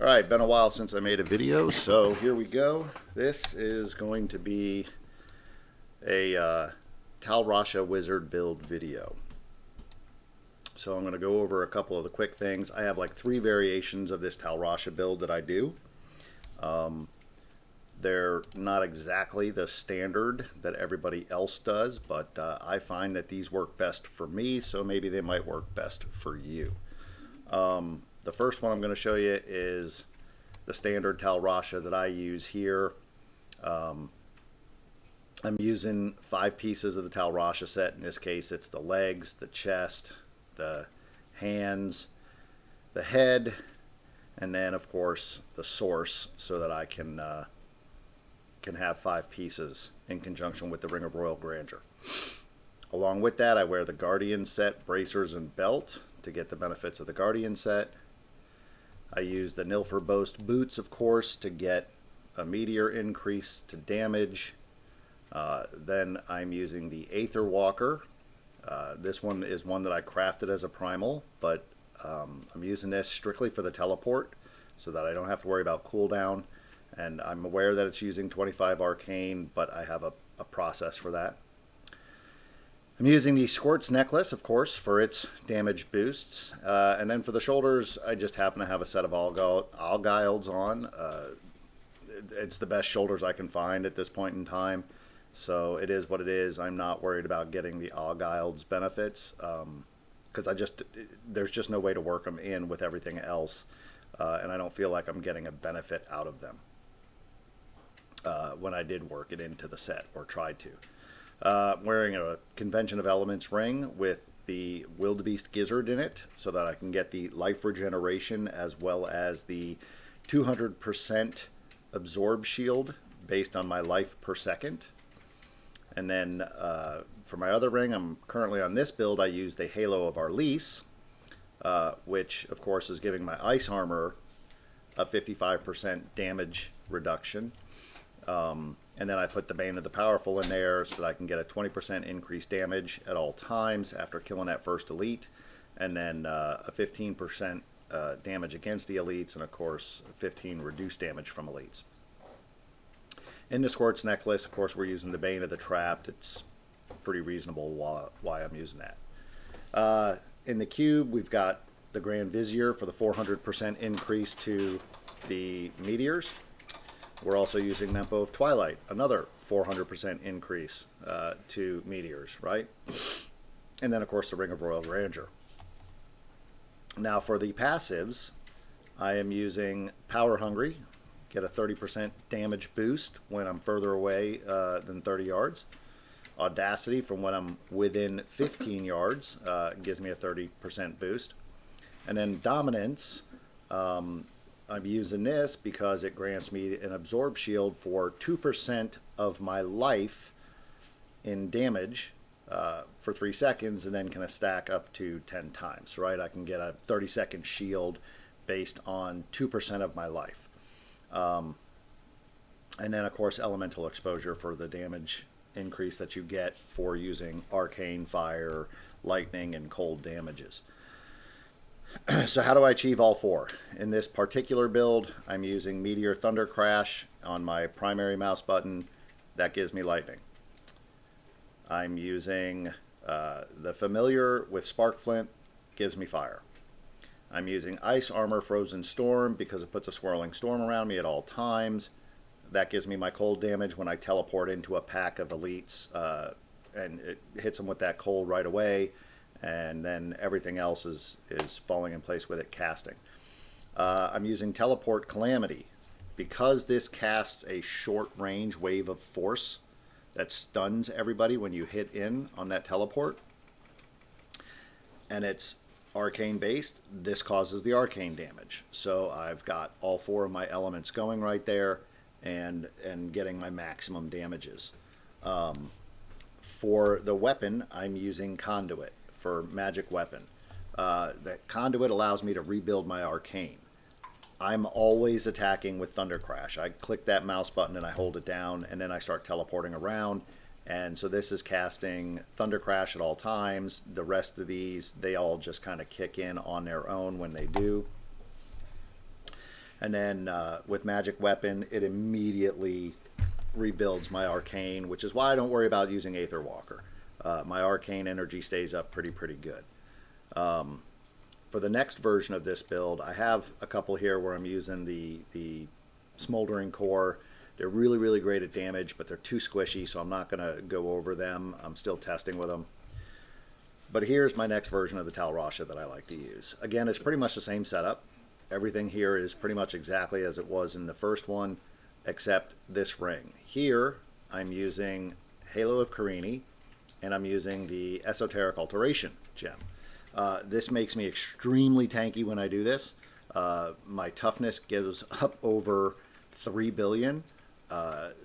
Alright, been a while since I made a video, so here we go. This is going to be a Tal Rasha Wizard build video. So I'm going to go over a couple of the quick things. I have like 3 variations of this Tal Rasha build that I do. They're not exactly the standard that everybody else does, but I find that these work best for me, so maybe they might work best for you. The first one I'm going to show you is the standard Tal Rasha that I use here. I'm using 5 pieces of the Tal Rasha set. In this case, it's the legs, the chest, the hands, the head, and then of course the source, so that I can have 5 pieces in conjunction with the Ring of Royal Grandeur. Along with that, I wear the Guardian set, bracers, and belt to get the benefits of the Guardian set. I use the Nilfer Boast boots, of course, to get a meteor increase to damage. Then I'm using the Aether Walker. This one is one that I crafted as a primal, but I'm using this strictly for the teleport so that I don't have to worry about cooldown. And I'm aware that it's using 25 arcane, but I have a process for that. I'm using the Squirt's necklace, of course, for its damage boosts. And then for the shoulders, I just happen to have a set of Allguilds on. It's the best shoulders I can find at this point in time. So it is what it is. I'm not worried about getting the Allguilds benefits, because there's just no way to work them in with everything else. And I don't feel like I'm getting a benefit out of them when I did work it into the set, or tried to. Wearing a Convention of Elements ring with the Wildebeest Gizzard in it, so that I can get the life regeneration as well as the 200% absorb shield based on my life per second. And then for my other ring, I'm currently on this build, I use the Halo of Arlise, which of course is giving my ice armor a 55% damage reduction. And then I put the Bane of the Powerful in there so that I can get a 20% increased damage at all times after killing that first elite, and then a 15% damage against the elites, and of course 15 reduced damage from elites. In the Squirt's necklace, of course, we're using the Bane of the Trapped. It's pretty reasonable why I'm using that. In the cube, we've got the Grand Vizier for the 400% increase to the meteors. We're also using Mempo of Twilight, another 400% increase to meteors, right? And then, of course, the Ring of Royal Grandeur. Now, for the passives, I am using Power Hungry, get a 30% damage boost when I'm further away than 30 yards. Audacity, from when I'm within 15 yards, gives me a 30% boost. And then Dominance, I'm using this because it grants me an absorb shield for 2% of my life in damage for 3 seconds, and then can stack up to 10 times, right? I can get a 30-second shield based on 2% of my life. And then, of course, elemental exposure for the damage increase that you get for using arcane, fire, lightning, and cold damages. So how do I achieve all 4? In this particular build, I'm using Meteor Thunder Crash on my primary mouse button. That gives me lightning. I'm using the Familiar with Spark Flint, gives me fire. I'm using Ice Armor Frozen Storm because it puts a swirling storm around me at all times. That gives me my cold damage when I teleport into a pack of elites, and it hits them with that cold right away. And then everything else is falling in place with it casting. I'm using Teleport Calamity because this casts a short range wave of force that stuns everybody when you hit in on that teleport, and it's arcane based. This causes the arcane damage, so I've got all 4 of my elements going right there, and getting my maximum damages. For the weapon, I'm using Conduit for magic weapon. That Conduit allows me to rebuild my arcane. I'm always attacking with Thunder Crash. I click that mouse button and I hold it down, and then I start teleporting around. And so this is casting Thunder Crash at all times. The rest of these, they all just kind of kick in on their own when they do. And then with Magic Weapon, it immediately rebuilds my Arcane, which is why I don't worry about using Aether Walker. My Arcane energy stays up pretty good. For the next version of this build, I have a couple here where I'm using the Smoldering Core. They're really great at damage, but they're too squishy, so I'm not going to go over them. I'm still testing with them. But here's my next version of the Tal Rasha that I like to use. Again, it's pretty much the same setup. Everything here is pretty much exactly as it was in the first one, except this ring. Here, I'm using Halo of Carini, and I'm using the Esoteric Alteration gem. This makes me extremely tanky when I do this. My toughness gives up over 3 billion,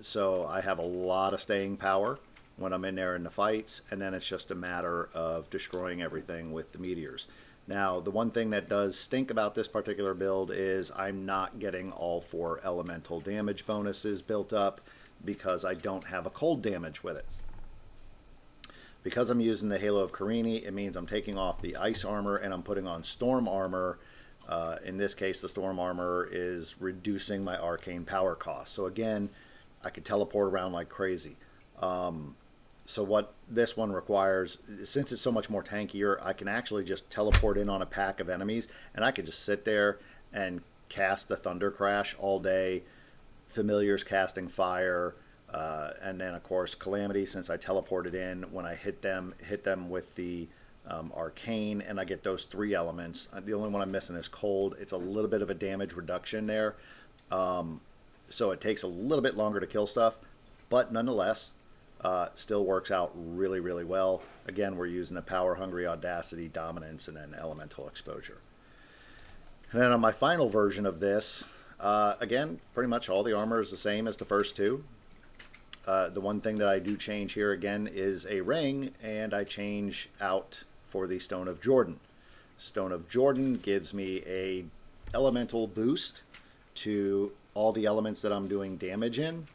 so I have a lot of staying power when I'm in there in the fights, and then it's just a matter of destroying everything with the meteors. Now, the one thing that does stink about this particular build is I'm not getting all 4 elemental damage bonuses built up because I don't have a cold damage with it. Because I'm using the Halo of Carini, it means I'm taking off the ice armor and I'm putting on storm armor. In this case, the storm armor is reducing my arcane power cost. So again, I could teleport around like crazy. So what this one requires, since it's so much more tankier, I can actually just teleport in on a pack of enemies, and I could just sit there and cast the Thunder Crash all day, Familiars casting Fire, and then of course Calamity, since I teleported in, when I hit them with the Arcane, and I get those 3 elements. The only one I'm missing is Cold. It's a little bit of a damage reduction there, so it takes a little bit longer to kill stuff, but nonetheless, still works out really well. Again, we're using a Power Hungry, Audacity, Dominance, and then Elemental Exposure. And then on my final version of this, again, pretty much all the armor is the same as the first 2. The one thing that I do change here again is a ring, and I change out for the Stone of Jordan. Stone of Jordan gives me a elemental boost to all the elements that I'm doing damage in.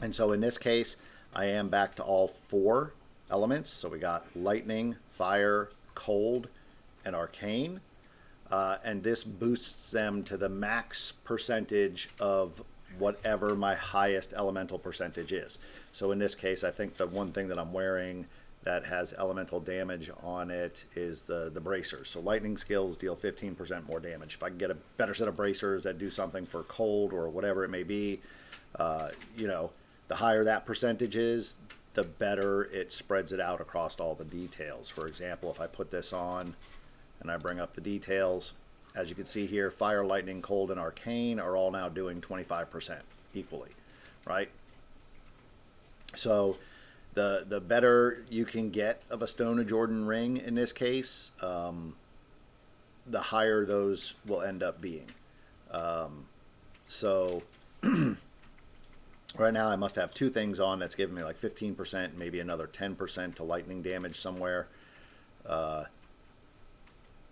And so in this case, I am back to all 4 elements. So we got lightning, fire, cold, and arcane. And this boosts them to the max percentage of whatever my highest elemental percentage is. So in this case, I think the one thing that I'm wearing that has elemental damage on it is the bracers. So lightning skills deal 15% more damage. If I can get a better set of bracers that do something for cold or whatever it may be, you know, the higher that percentage is, the better it spreads it out across all the details. For example, if I put this on and I bring up the details, as you can see here, fire, lightning, cold, and arcane are all now doing 25% equally, right? So the better you can get of a Stone of Jordan ring in this case, the higher those will end up being. So right now I must have 2 things on that's giving me like 15%, maybe another 10% to lightning damage somewhere.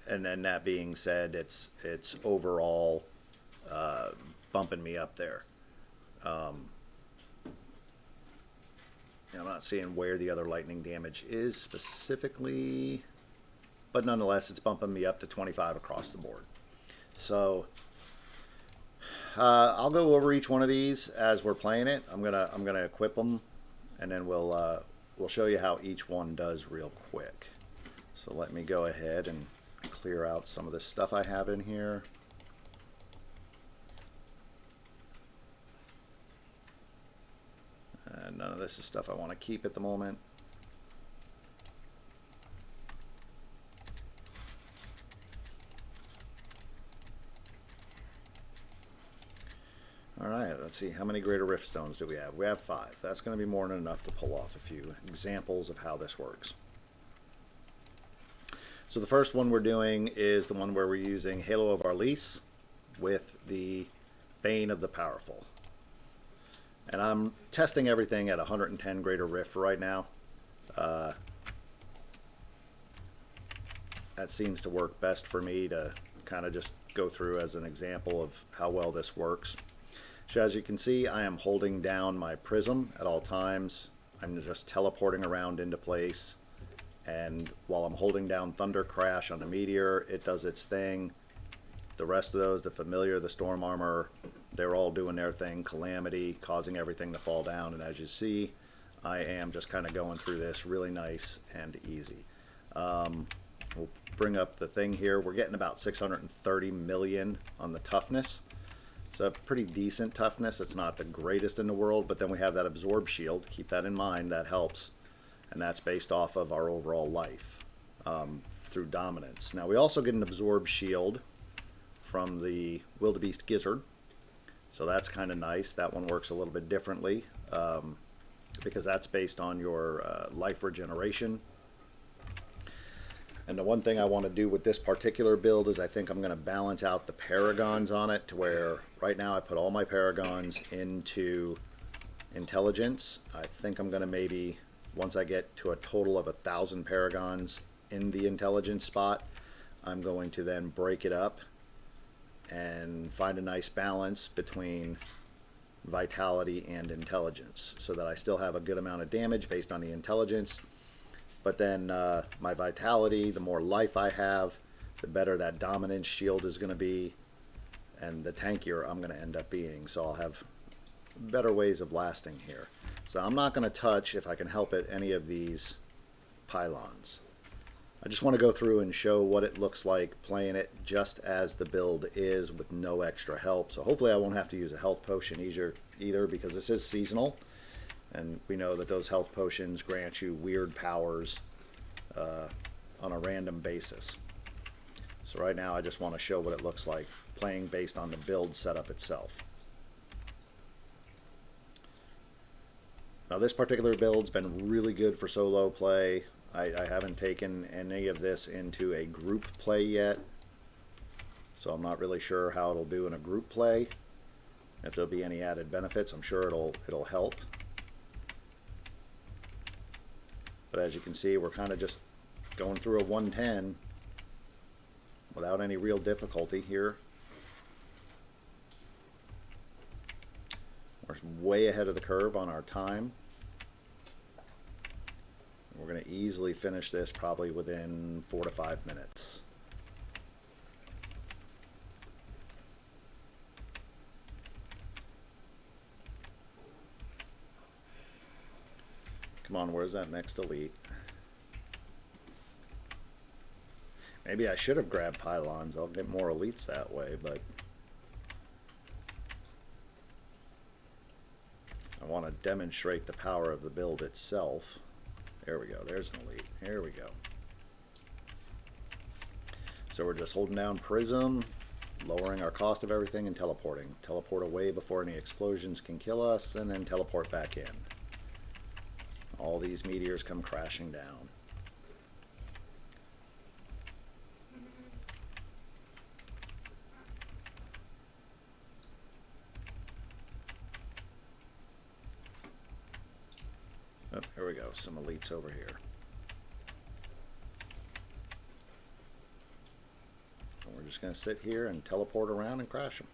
And then that being said, it's overall bumping me up there. I'm not seeing where the other lightning damage is specifically, but nonetheless, it's bumping me up to 25 across the board. So I'll go over each one of these as we're playing it. I'm gonna equip them, and then we'll show you how each one does real quick. So let me go ahead and clear out some of the stuff I have in here. And none of this is stuff I want to keep at the moment. Alright, let's see. How many Greater Rift Stones do we have? We have 5. That's going to be more than enough to pull off a few examples of how this works. So the first one we're doing is the one where we're using Halo of Arlis with the Bane of the Powerful. And I'm testing everything at 110 Greater Rift right now. That seems to work best for me to kind of just go through as an example of how well this works. So as you can see, I am holding down my prism at all times. I'm just teleporting around into place. And while I'm holding down Thunder Crash on the meteor, it does its thing. The rest of those, the familiar, the storm armor, they're all doing their thing. Calamity, causing everything to fall down. And as you see, I am just kind of going through this really nice and easy. We'll bring up the thing here. We're getting about 630 million on the toughness. So a pretty decent toughness. It's not the greatest in the world, but then we have that absorb shield. Keep that in mind. That helps. And that's based off of our overall life through dominance. Now we also get an absorb shield from the Wildebeest Gizzard. So that's kind of nice. That one works a little bit differently because that's based on your life regeneration. And the one thing I want to do with this particular build is I think I'm going to balance out the paragons on it to where right now I put all my paragons into intelligence. I think I'm going to maybe, once I get to a total of 1,000 paragons in the intelligence spot, I'm going to then break it up and find a nice balance between vitality and intelligence so that I still have a good amount of damage based on the intelligence. But then my vitality, the more life I have, the better that dominance shield is going to be, and the tankier I'm going to end up being. So I'll have better ways of lasting here. So I'm not going to touch, if I can help it, any of these pylons. I just want to go through and show what it looks like playing it just as the build is with no extra help. So hopefully I won't have to use a health potion either because this is seasonal. And we know that those health potions grant you weird powers on a random basis. So right now I just want to show what it looks like playing based on the build setup itself. Now this particular build's been really good for solo play. I haven't taken any of this into a group play yet. So I'm not really sure how it'll do in a group play. If there'll be any added benefits, I'm sure it'll help. But as you can see, we're kind of just going through a 110 without any real difficulty here. We're way ahead of the curve on our time. We're going to easily finish this probably within 4 to 5 minutes. Come on, where's that next elite? Maybe I should have grabbed pylons. I'll get more elites that way, but I want to demonstrate the power of the build itself. There we go. There's an elite. There we go. So we're just holding down Prism, lowering our cost of everything, and teleporting. Teleport away before any explosions can kill us, and then teleport back in. All these meteors come crashing down. Oh, here we go. Some elites over here. So we're just going to sit here and teleport around and crash them.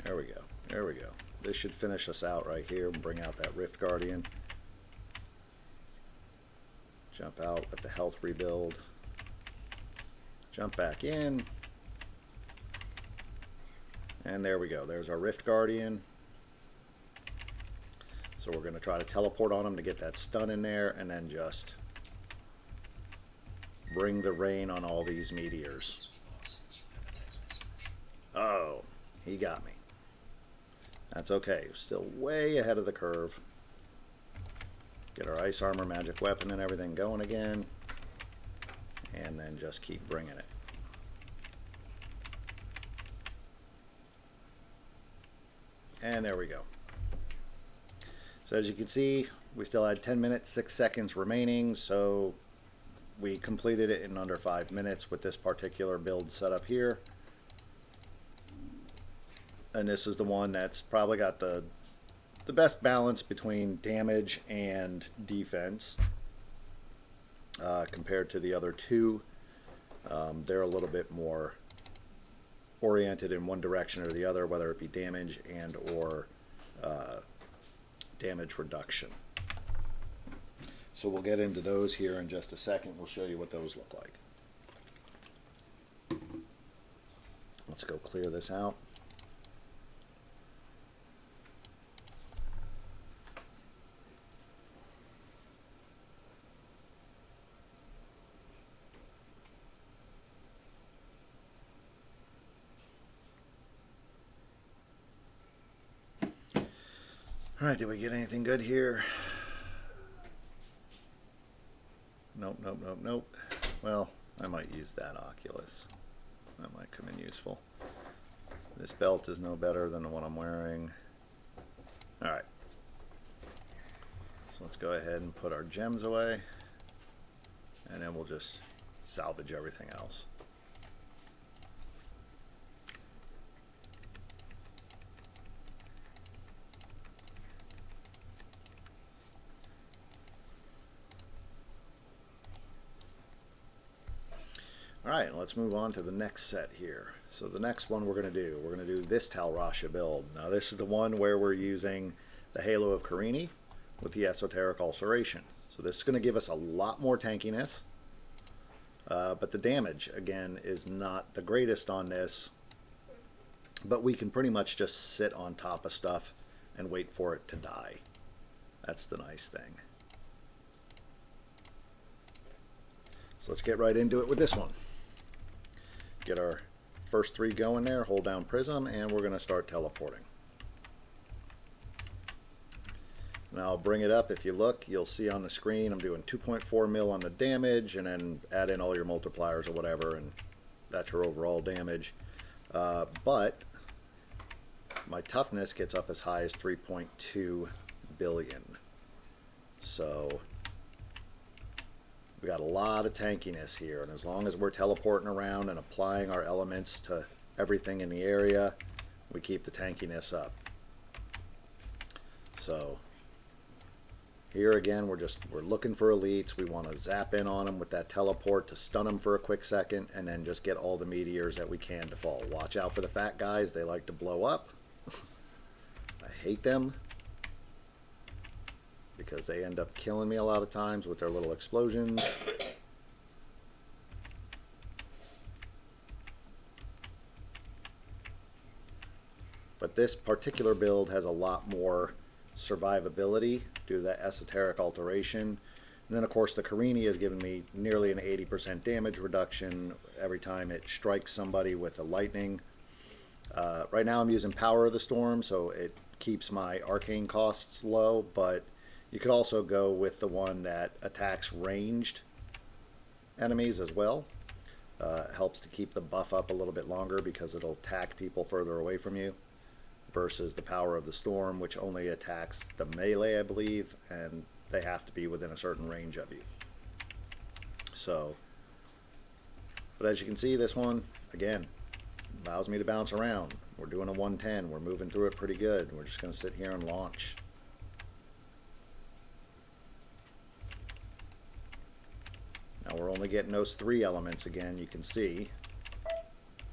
There we go. There we go. This should finish us out right here and bring out that Rift Guardian. Jump out, let the health rebuild. Jump back in. And there we go. There's our Rift Guardian. So we're going to try to teleport on him to get that stun in there and then just bring the rain on all these meteors. Oh, he got me. That's okay. Still way ahead of the curve. Get our ice armor, magic weapon, and everything going again. And then just keep bringing it. And there we go. So as you can see, we still had 10 minutes, 6 seconds remaining. So we completed it in under 5 minutes with this particular build setup here. And this is the one that's probably got the best balance between damage and defense compared to the other two. They're a little bit more oriented in one direction or the other, whether it be damage and or damage reduction. So we'll get into those here in just a second. We'll show you what those look like. Let's go clear this out. All right, did we get anything good here? Nope, nope, nope, nope. Well, I might use that Oculus. That might come in useful. This belt is no better than the one I'm wearing. All right. So let's go ahead and put our gems away. And then we'll just salvage everything else. All right, let's move on to the next set here. So the next one we're going to do this Tal Rasha build. Now this is the one where we're using the Halo of Carini with the Esoteric Ulceration. So this is going to give us a lot more tankiness, but the damage, again, is not the greatest on this, but we can pretty much just sit on top of stuff and wait for it to die. That's the nice thing. So let's get right into it with this one. Get our first 3 going there, hold down Prism, and we're going to start teleporting. Now I'll bring it up. If you look, you'll see on the screen I'm doing 2.4 mil on the damage, and then add in all your multipliers or whatever, and that's your overall damage. But my toughness gets up as high as 3.2 billion. So we got a lot of tankiness here, and as long as we're teleporting around and applying our elements to everything in the area, we keep the tankiness up. So here again, we're looking for elites. We want to zap in on them with that teleport to stun them for a quick second, and then just get all the meteors that we can to fall. Watch out for the fat guys. They like to blow up. I hate them, because they end up killing me a lot of times with their little explosions. But this particular build has a lot more survivability due to that Esoteric Alteration. And then of course the Carini has given me nearly an 80% damage reduction every time it strikes somebody with a lightning. Right now I'm using Power of the Storm, so it keeps my arcane costs low, but you could also go with the one that attacks ranged enemies as well. Helps to keep the buff up a little bit longer because it'll attack people further away from you, versus the Power of the Storm, which only attacks the melee, I believe, and they have to be within a certain range of you. So, but as you can see, this one, again, allows me to bounce around. We're doing a 110. We're moving through it pretty good. We're just going to sit here and launch. Now we're only getting those 3 elements again. You can see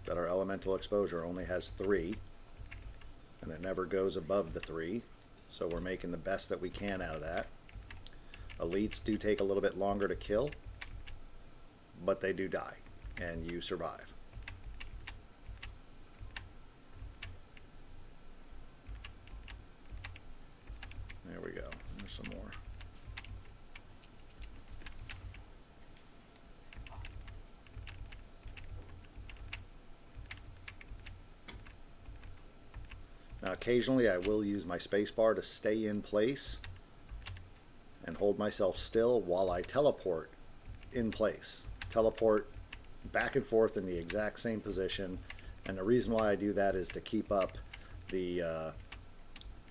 that our elemental exposure only has 3, and it never goes above the 3, so we're making the best that we can out of that. Elites do take a little bit longer to kill, but they do die, and you survive. There we go. There's some more. Now occasionally I will use my spacebar to stay in place and hold myself still while I teleport in place. Teleport back and forth in the exact same position, and the reason why I do that is to keep up the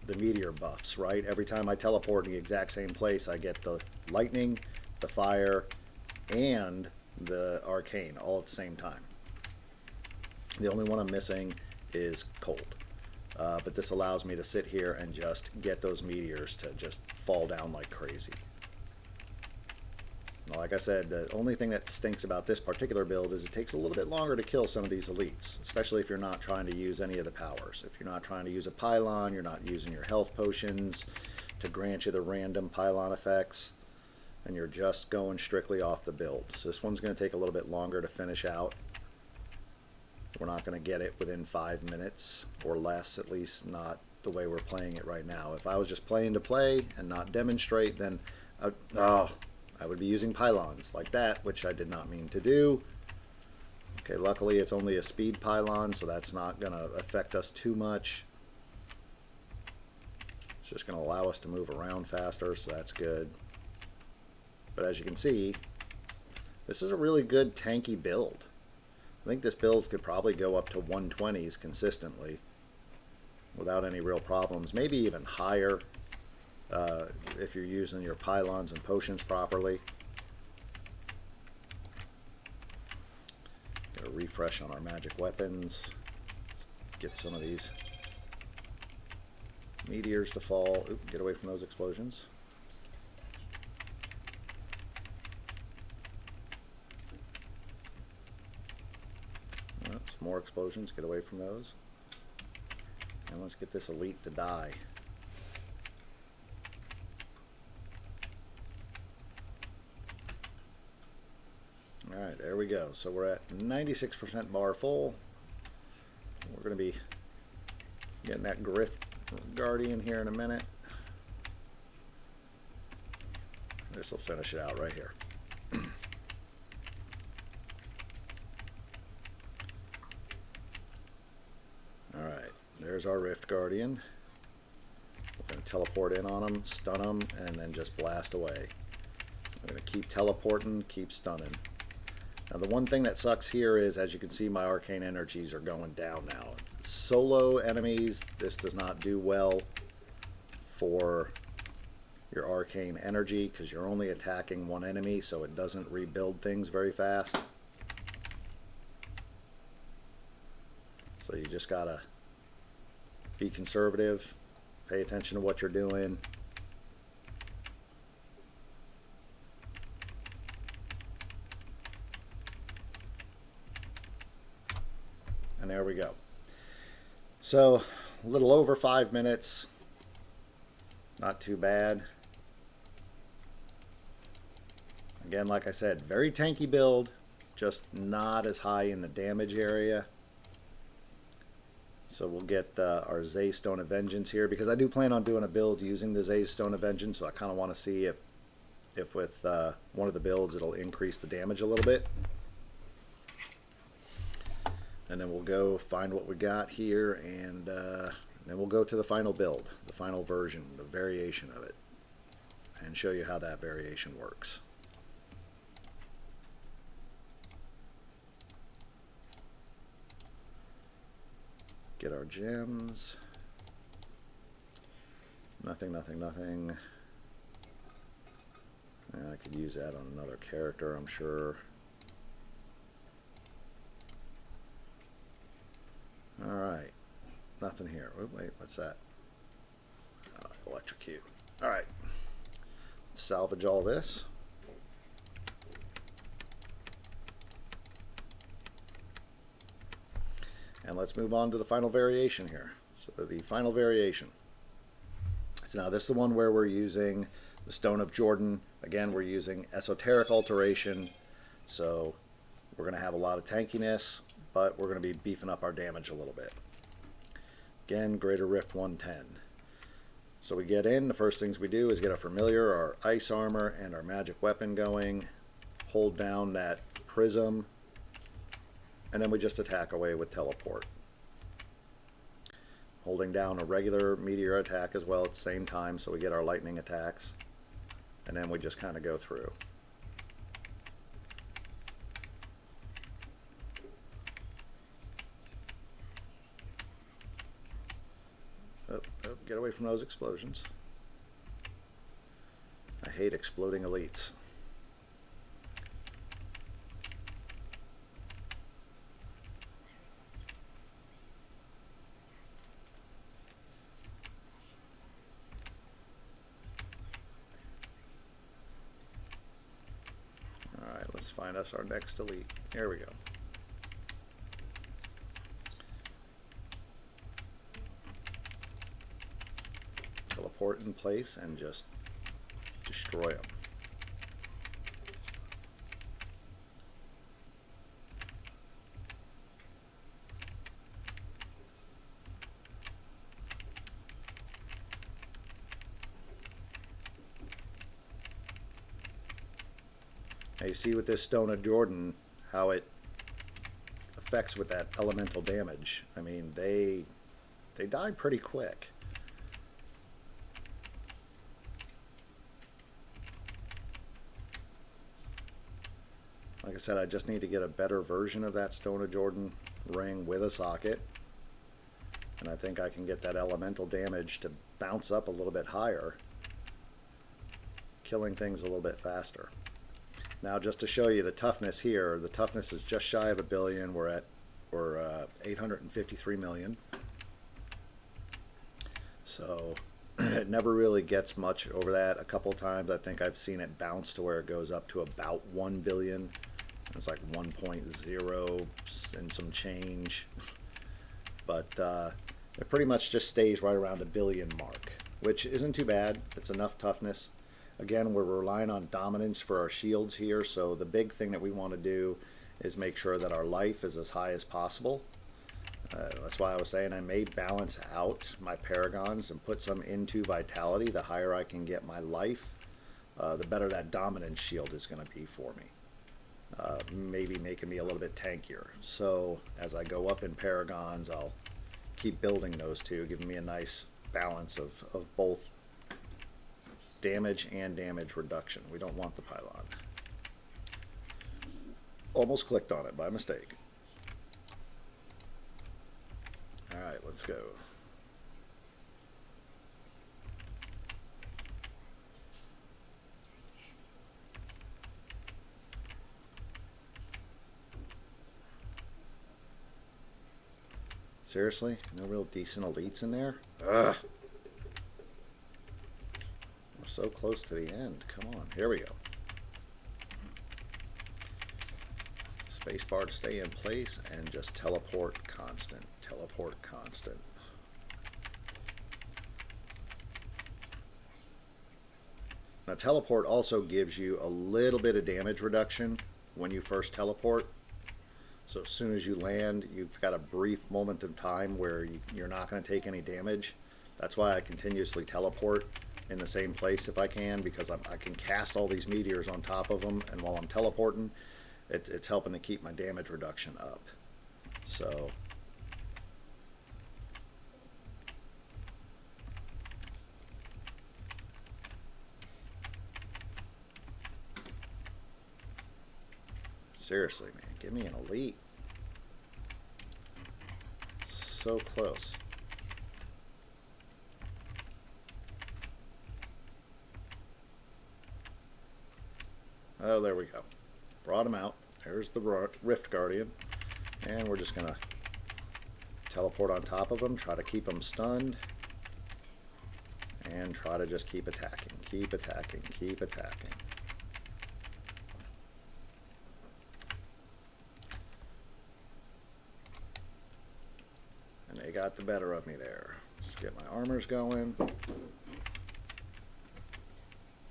meteor buffs, right? Every time I teleport in the exact same place, I get the lightning, the fire, and the arcane all at the same time. The only one I'm missing is cold. But this allows me to sit here and just get those meteors to just fall down like crazy. Like I said, the only thing that stinks about this particular build is it takes a little bit longer to kill some of these elites, especially if you're not trying to use any of the powers. If you're not trying to use a pylon, you're not using your health potions to grant you the random pylon effects, and you're just going strictly off the build. So this one's going to take a little bit longer to finish out. We're not going to get it within 5 minutes or less, at least not the way we're playing it right now. If I was just playing to play and not demonstrate, then I would be using pylons like that, which I did not mean to do. Okay, luckily it's only a speed pylon, so that's not going to affect us too much. It's just going to allow us to move around faster, so that's good. But as you can see, this is a really good tanky build. I think this build could probably go up to 120s consistently without any real problems, maybe even higher if you're using your pylons and potions properly. Got a refresh on our magic weapons. Let's get some of these meteors to fall. Oop, get away from those explosions. Some more explosions, get away from those. And let's get this elite to die. Alright, there we go. So we're at 96% bar full. We're going to be getting that Griff Guardian here in a minute. This will finish it out right here. Alright, there's our Rift Guardian. We're going to teleport in on him, stun him, and then just blast away. I'm going to keep teleporting, keep stunning. Now the one thing that sucks here is, as you can see, my arcane energies are going down now. Solo enemies, this does not do well for your arcane energy because you're only attacking one enemy, so it doesn't rebuild things very fast. So you just gotta be conservative, pay attention to what you're doing. And there we go. So a little over 5 minutes, not too bad. Again, like I said, very tanky build, just not as high in the damage area. So we'll get our Zay Stone of Vengeance here, because I do plan on doing a build using the Zay Stone of Vengeance, so I kind of want to see if with one of the builds it'll increase the damage a little bit. And then we'll go find what we got here, and then we'll go to the final build, the final version, the variation of it, and show you how that variation works. Get our gems. Nothing, nothing, nothing. I could use that on another character, I'm sure. Alright, nothing here. Oh, wait, what's that? Electrocute. Alright, salvage all this. And let's move on to the final variation here. So the final variation. So now this is the one where we're using the Stone of Jordan. Again, we're using Esoteric Alteration. So we're going to have a lot of tankiness, but we're going to be beefing up our damage a little bit. Again, Greater Rift 110. So we get in, the first things we do is get our familiar, our ice armor, and our magic weapon going. Hold down that prism, and then we just attack away with teleport. Holding down a regular meteor attack as well at the same time, so we get our lightning attacks. And then we just kind of go through. Oh, get away from those explosions. I hate exploding elites. find us our next elite. Here we go. Teleport in place and just destroy them. Now you see with this Stone of Jordan how it affects with that elemental damage. I mean, they die pretty quick. Like I said, I just need to get a better version of that Stone of Jordan ring with a socket. And I think I can get that elemental damage to bounce up a little bit higher, killing things a little bit faster. Now, just to show you the toughness here, the toughness is just shy of 1 billion. We're 853 million. So it never really gets much over that. A couple times I think I've seen it bounce to where it goes up to about 1 billion. It's like 1.0 and some change. But it pretty much just stays right around the 1 billion mark, which isn't too bad. It's enough toughness. Again, we're relying on dominance for our shields here, so the big thing that we want to do is make sure that our life is as high as possible. That's why I was saying I may balance out my paragons and put some into vitality. The higher I can get my life, the better that dominance shield is going to be for me. Maybe making me a little bit tankier. So as I go up in paragons, I'll keep building those two, giving me a nice balance of both damage and damage reduction. We don't want the pylon. Almost clicked on it by mistake. Alright, let's go. Seriously? No real decent elites in there? Ugh. We're so close to the end. Come on. Here we go. Spacebar to stay in place and just teleport constant. Teleport constant. Now teleport also gives you a little bit of damage reduction when you first teleport. So as soon as you land, you've got a brief moment in time where you're not going to take any damage. That's why I continuously teleport in the same place if I can, because I can cast all these meteors on top of them, and while I'm teleporting, it's helping to keep my damage reduction up. So seriously, man, give me an elite. So close. Oh, there we go. Brought him out. There's the Rift Guardian. And we're just going to teleport on top of him, try to keep him stunned, and try to just keep attacking, keep attacking, keep attacking. And they got the better of me there. Just get my armors going.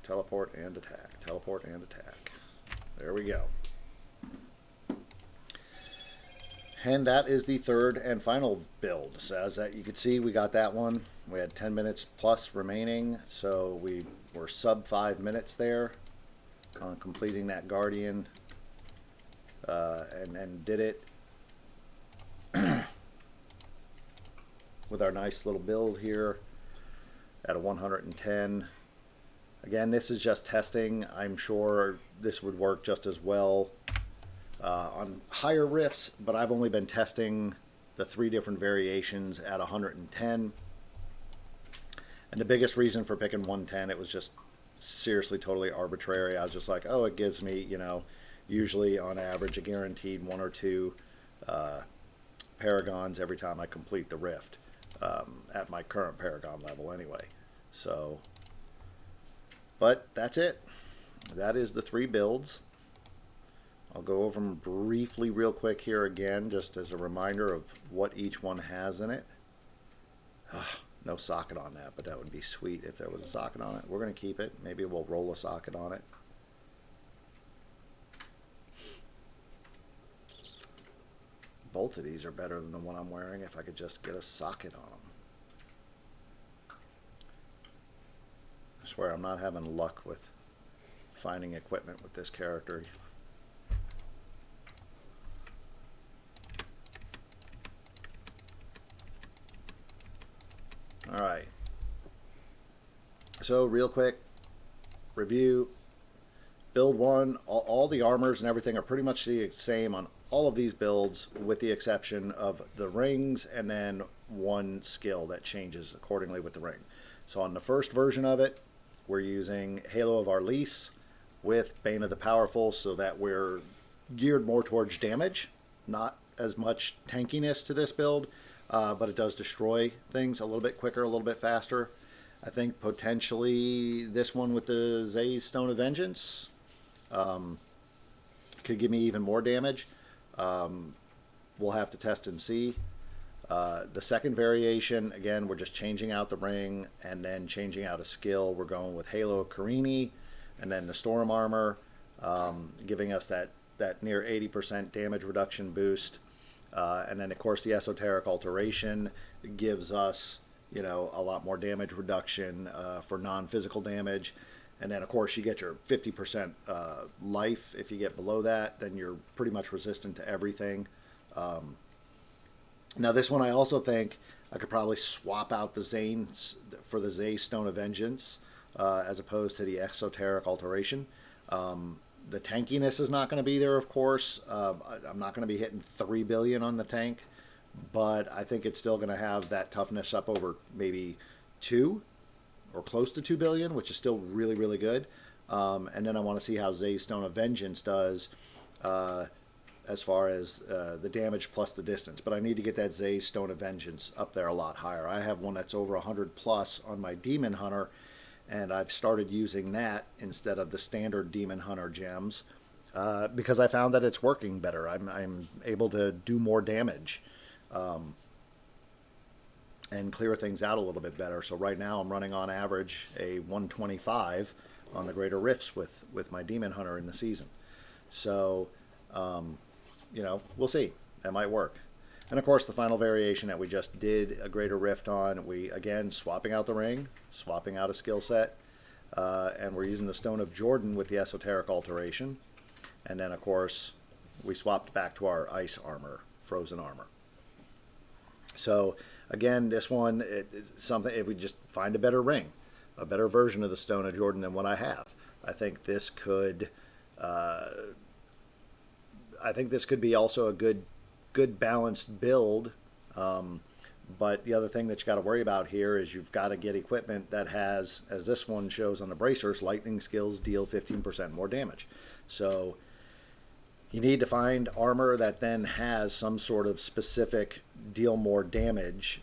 Teleport and attack, teleport and attack. There we go. And that is the third and final build. So as that you can see, we got that one. We had 10 minutes plus remaining, so we were sub 5 minutes there on completing that Guardian, and did it with our nice little build here at a 110. Again, this is just testing. I'm sure this would work just as well on higher rifts, but I've only been testing the 3 different variations at 110. And the biggest reason for picking 110, it was just seriously totally arbitrary. I was just like, oh, it gives me, you know, usually on average a guaranteed 1 or 2 paragons every time I complete the rift, at my current paragon level anyway. So, but that's it. That is the 3 builds. I'll go over them briefly real quick here again, just as a reminder of what each one has in it. No socket on that, but that would be sweet if there was a socket on it. We're going to keep it. Maybe we'll roll a socket on it. Both of these are better than the one I'm wearing if I could just get a socket on them. I swear I'm not having luck with finding equipment with this character. Alright. So real quick, review. Build 1, all the armors and everything are pretty much the same on all of these builds, with the exception of the rings and then one skill that changes accordingly with the ring. So on the first version of it, we're using Halo of Arlis with Bane of the Powerful, so that we're geared more towards damage, not as much tankiness to this build, but it does destroy things a little bit quicker, a little bit faster. I think potentially this one with the Zay's Stone of Vengeance could give me even more damage. We'll have to test and see. The second variation, again, we're just changing out the ring and then changing out a skill. We're going with Halo Carini and then the Storm Armor, giving us that near 80% damage reduction boost. And then, of course, the Esoteric Alteration gives us, you know, a lot more damage reduction for non-physical damage. And then, of course, you get your 50% life. If you get below that, then you're pretty much resistant to everything. Now, this one I also think I could probably swap out the Zane for the Zay Stone of Vengeance as opposed to the Esoteric Alteration. The tankiness is not going to be there, of course. I'm not going to be hitting 3 billion on the tank, but I think it's still going to have that toughness up over maybe 2 or close to 2 billion, which is still really, really good. And then I want to see how Zay's Stone of Vengeance does as far as the damage plus the distance. But I need to get that Zay's Stone of Vengeance up there a lot higher. I have one that's over 100 plus on my Demon Hunter, and I've started using that instead of the standard Demon Hunter gems because I found that it's working better. I'm able to do more damage and clear things out a little bit better. So right now I'm running on average a 125 on the Greater Rifts with my Demon Hunter in the season. So, you know, we'll see. That might work. And of course, the final variation that we just did a Greater Rift on, we again swapping out the ring, swapping out a skill set, and we're using the Stone of Jordan with the Esoteric Alteration. And then, of course, we swapped back to our ice armor, frozen armor. So again, this one, it's something, if we just find a better ring, a better version of the Stone of Jordan than what I have, I think this could be also a good balanced build. But the other thing that you got to worry about here is you've got to get equipment that has, as this one shows on the bracers, lightning skills deal 15% more damage. So you need to find armor that then has some sort of specific deal more damage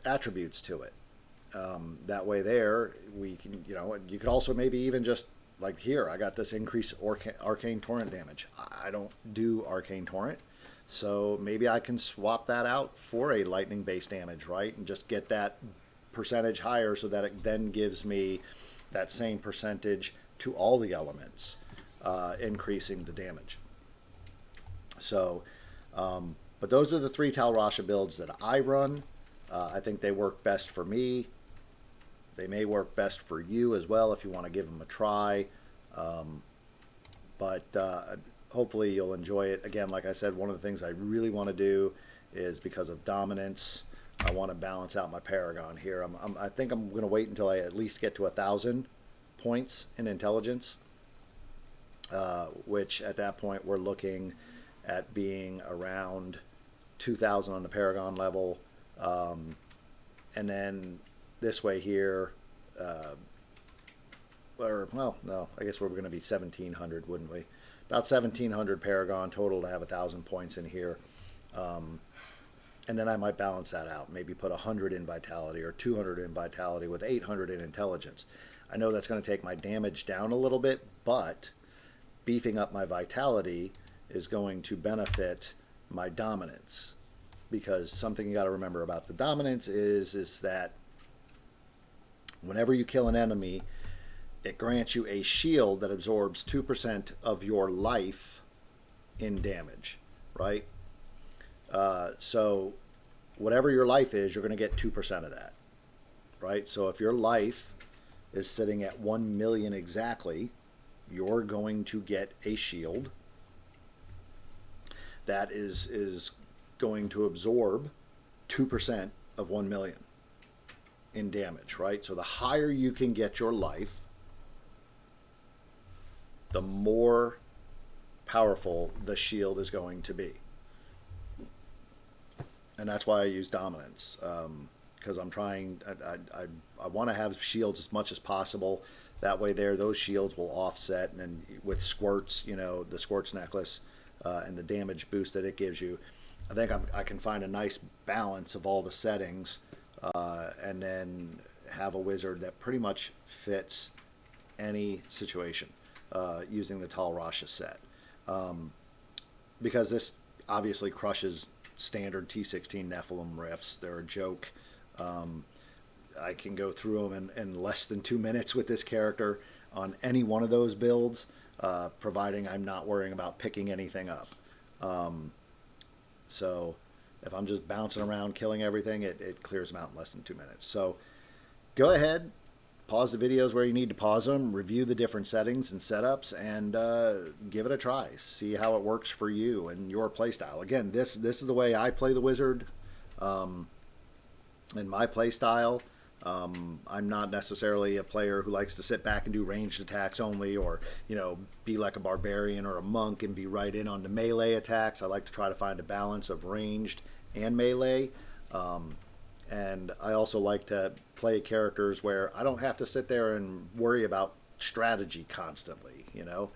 attributes to it. That way there, we can, you know, you could also maybe even just, like here, I got this increased Arcane Torrent damage. I don't do Arcane Torrent, so maybe I can swap that out for a lightning-based damage, right? And just get that percentage higher so that it then gives me that same percentage to all the elements, increasing the damage. So, but those are the 3 Tal Rasha builds that I run. I think they work best for me. They may work best for you as well if you want to give them a try. But hopefully you'll enjoy it. Again, like I said, one of the things I really want to do is, because of dominance, I want to balance out my Paragon here. I think I'm going to wait until I at least get to 1,000 points in intelligence, which at that point we're looking at being around 2,000 on the Paragon level. And then this way here, or, well, no, I guess we're going to be 1,700, wouldn't we? About 1,700 Paragon total to have 1,000 points in here. And then I might balance that out, maybe put 100 in Vitality or 200 in Vitality with 800 in Intelligence. I know that's going to take my damage down a little bit, but beefing up my vitality is going to benefit my dominance. Because something you got to remember about the dominance is that whenever you kill an enemy, it grants you a shield that absorbs 2% of your life in damage, right? So whatever your life is, you're going to get 2% of that, right? So if your life is sitting at 1 million exactly, you're going to get a shield that is going to absorb 2% of 1 million in damage, right? So the higher you can get your life, the more powerful the shield is going to be. And that's why I use dominance, because I'm trying, I want to have shields as much as possible. That way those shields will offset, and then with squirts, you know, the squirts necklace and the damage boost that it gives you, I think I can find a nice balance of all the settings and then have a wizard that pretty much fits any situation using the Tal Rasha set. Because this obviously crushes standard T16 Nephilim riffs. They're a joke. I can go through them in less than 2 minutes with this character on any one of those builds, providing I'm not worrying about picking anything up. So if I'm just bouncing around killing everything, it clears them out in less than 2 minutes. So go ahead, pause the videos where you need to pause them, review the different settings and setups, and give it a try. See how it works for you and your playstyle. Again, this is the way I play the wizard in my playstyle. I'm not necessarily a player who likes to sit back and do ranged attacks only, or, you know, be like a barbarian or a monk and be right in on the melee attacks. I like to try to find a balance of ranged and melee. And I also like to play characters where I don't have to sit there and worry about strategy constantly, you know.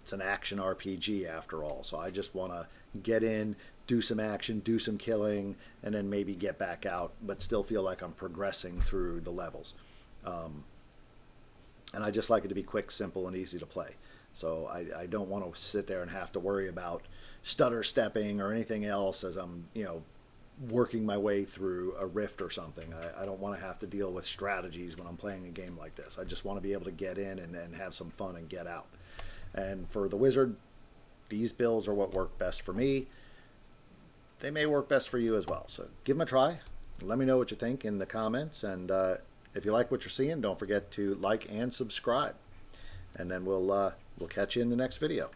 It's an action RPG after all, so I just want to get in, do some action, do some killing, and then maybe get back out, but still feel like I'm progressing through the levels. And I just like it to be quick, simple, and easy to play. So I don't want to sit there and have to worry about stutter stepping or anything else as I'm, you know, working my way through a rift or something. I don't want to have to deal with strategies when I'm playing a game like this. I just want to be able to get in and have some fun and get out. And for the wizard, these builds are what work best for me. They may work best for you as well. So give them a try. Let me know what you think in the comments. And if you like what you're seeing, don't forget to like and subscribe. And then we'll catch you in the next video.